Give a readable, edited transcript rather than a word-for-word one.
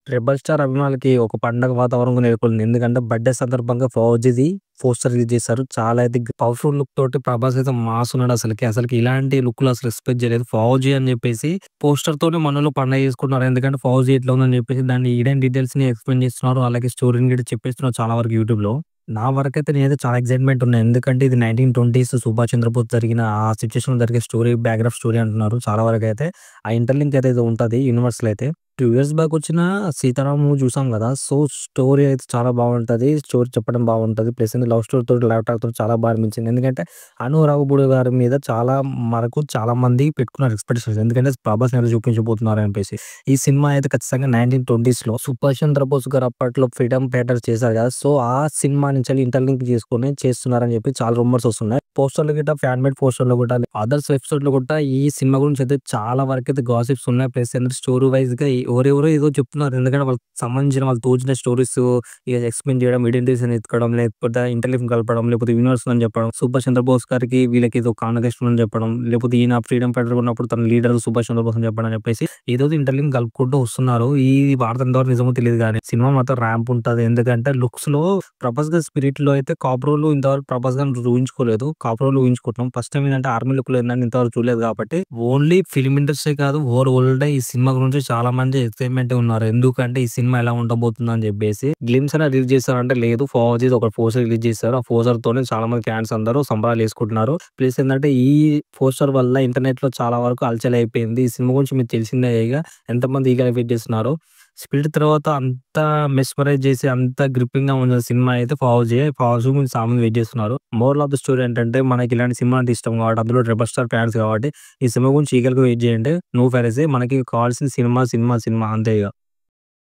'Rebel star' అభిమానులకి ఒక పండగ వాతావరణం నెలకొంది. ఎందుకంటే బర్త్‌డే సందర్భంగా 'ఫౌజీది' పోస్టర్ రిలీజ్ చేశారు. చాలా అయితే పవర్‌ఫుల్ లుక్ తోటి 'ప్రభాస్' అయితే మాస్ ఉన్నాడు అసలకి. అసలకి ఇలాంటి లుక్‌లు అసలు ఎక్స్‌పెక్ట్ చేయలేదు. 'ఫౌజీ' అని చెప్పేసి పోస్టర్‌తోనే మనోళ్ళు పండగ చేసుకుంటున్నారు. ఎందుకంటే 'ఫౌజీ' ఎట్లా ఉందని చెప్పేసి దాని హిడెన్ డీటెయిల్స్‌ని ఎక్స్‌ప్లెయిన్ చేస్తున్నారు. అలాగే స్టోరీని కూడా చెప్పేస్తున్నారు చాలా వరకు యూట్యూబ్‌లో. నా వరకైతే నేనైతే చాలా ఎక్సైట్‌మెంట్ ఉన్నా. ఎందుకంటే ఇది 1920స్ సుభాష్ చంద్రబోస్ జరిగిన ఆ సిట్యుయేషన్‌లో జరిగే స్టోరీ బ్యాక్‌గ్రౌండ్ స్టోరీ అంటున్నారు చాలా వరకైతే. ఆ ఇంటర్‌లింక్ ఏదైతే ఉంటది యూనివర్స్‌లో అయితే. 2 ఇయర్స్ బ్యాక్ వచ్చిన 'సీతారాం' మూవీ చూసాం గదా! సో, స్టోరీ అయితే చాలా బావుంటది. స్టోరీ చెప్పడం బావుంటది. ప్లస్ లవ్ స్టోరీతోటి, లవ్ టాక్‌తోటి చాలా బా అనిపించింది. ఎందుకంటే 'అను రావుపూడి' గారి మీద చాలా మంది పెట్టుకున్నారు ఎక్స్‌పెక్టేషన్స్. ఎందుకంటే 'ప్రభాస్‌ని ఎలా చూపించబోతున్నారు' అని చెప్పేసి. ఈ సినిమా అయితే ఖచ్చితంగా 1920స్‌లో సుభాష్ చంద్రబోస్ గారు అప్పట్లో ఫ్రీడమ్ ఫైటర్ చేశారు గదా! సో, ఆ సినిమా నుంచెల్లి ఇంటర్‌లింక్ చేసుకొని చేస్తున్నారని చెప్పి చాలా రూమర్స్ వస్తున్నాయి. పోస్టర్‌లు గిట్ట ఫ్యాన్ మేడ్ పోస్టర్‌లు గూడా అదర్స్ వెబ్‌సైట్‌లో గూడా ఈ సినిమా గురించి అయితే చాలా వరకైతే గాసిప్స్ ఉన్నాయి. ప్లస్ ఏందంటే స్టోరీ వైస్‌గా ఎవరెవరో ఏదో చెప్తున్నారు. ఎందుకంటే వాళ్ళకి సంబంధించిన వాళ్ళకి తోచిన స్టోరీస్ ఇగ ఎక్స్‌ప్లెయిన్ చేయడం, ఐడెంటిటీస్‌ని ఎతకడం, లేకపోతే ఇంటర్‌లింక్ కలపడం, లేకపోతే యూనివర్స్ అని చెప్పడం, సుభాష్ చంద్రబోస్ గారికి వీళ్ళకి ఏదో కాన్వర్జేషన్ ఉందని చెప్పడం, లేకపోతే ఈయన ఫ్రీడమ్ ఫైటర్‌గా ఉన్నప్పుడు తన లీడర్ సుభాష్ చంద్రబోస్ అని చెప్పడం అని చెప్పేసి ఏదోదో ఇంటర్‌లింక్ కలుపుకుంటూ వస్తున్నారు. ఈ వార్త ఎంతవరకు నిజమో తెలీదు గానీ సినిమా మాత్రం ర్యాంప్ ఉంటది. ఎందుకంటే లుక్స్‌లో 'ప్రభాస్' గారి స్పిరిట్‌లో అయితే కాప్ రోల్ ఇంతవరకు 'ప్రభాస్' గారిని ఊహించుకోలేదు. కాప్ రోల్ ఊహించుకుంటున్నాం. ఫస్ట్ టైమ్ ఏందంటే ఆర్మీ లుక్‌లో ఏందని ఇంతవరకు చూడలేదు కాబట్టి ఓన్లీ ఫిల్మ్ ఇండస్ట్రీ కాదు ఓవర్ వరల్డే ఈ సినిమా గురించి చాలా మంది ఎక్సైట్‌మెంటే ఉన్నారు. ఎందుకంటే ఈ సినిమా ఎలా ఉండబోతుందని చెప్పేసి. గ్లిమ్స్ అయినా రిలీజ్ చేశారంటే లేదు 'ఫౌజీది' ఒక పోస్టర్ రిలీజ్ చేశారు. ఆ పోస్టర్‌తోనే చాలా మంది ఫ్యాన్స్ అందరూ సంబరాలు చేసుకుంటున్నారు. ప్లస్ ఏందంటే ఈ పోస్టర్ వల్ల ఇంటర్నెట్‌లో చాలా వరకు హల్చల్ అయిపోయింది. ఈ సినిమా గురించి మీకు తెలిసిందే ఇగ ఎంతమంది ఈగర్‌గా వెయిట్ చేస్తున్నారో. 'స్పిరిట్' తర్వాత అంత మెస్మరైజ్ చేసి అంత గ్రిప్పింగ్‌గా ఉన్న సినిమా అయితే 'ఫౌజీ'. 'ఫౌజీ' గురించి చాలా మంది వెయిట్ చేస్తున్నారు. మోరల్ ఆఫ్ ద స్టోరీ ఏంటంటే మనకి ఇలాంటి సినిమా అంటే ఇష్టం కాబట్టి అందులో 'రెబెల్ స్టార్' ఫ్యాన్స్ కాబట్టి ఈ సినిమా గురించి ఈగర్‌గా వెయిట్ చేయండి. నో ఫైరసీ మనకి కావాల్సింది సినిమా, సినిమా, సినిమా అంతే ఇగ.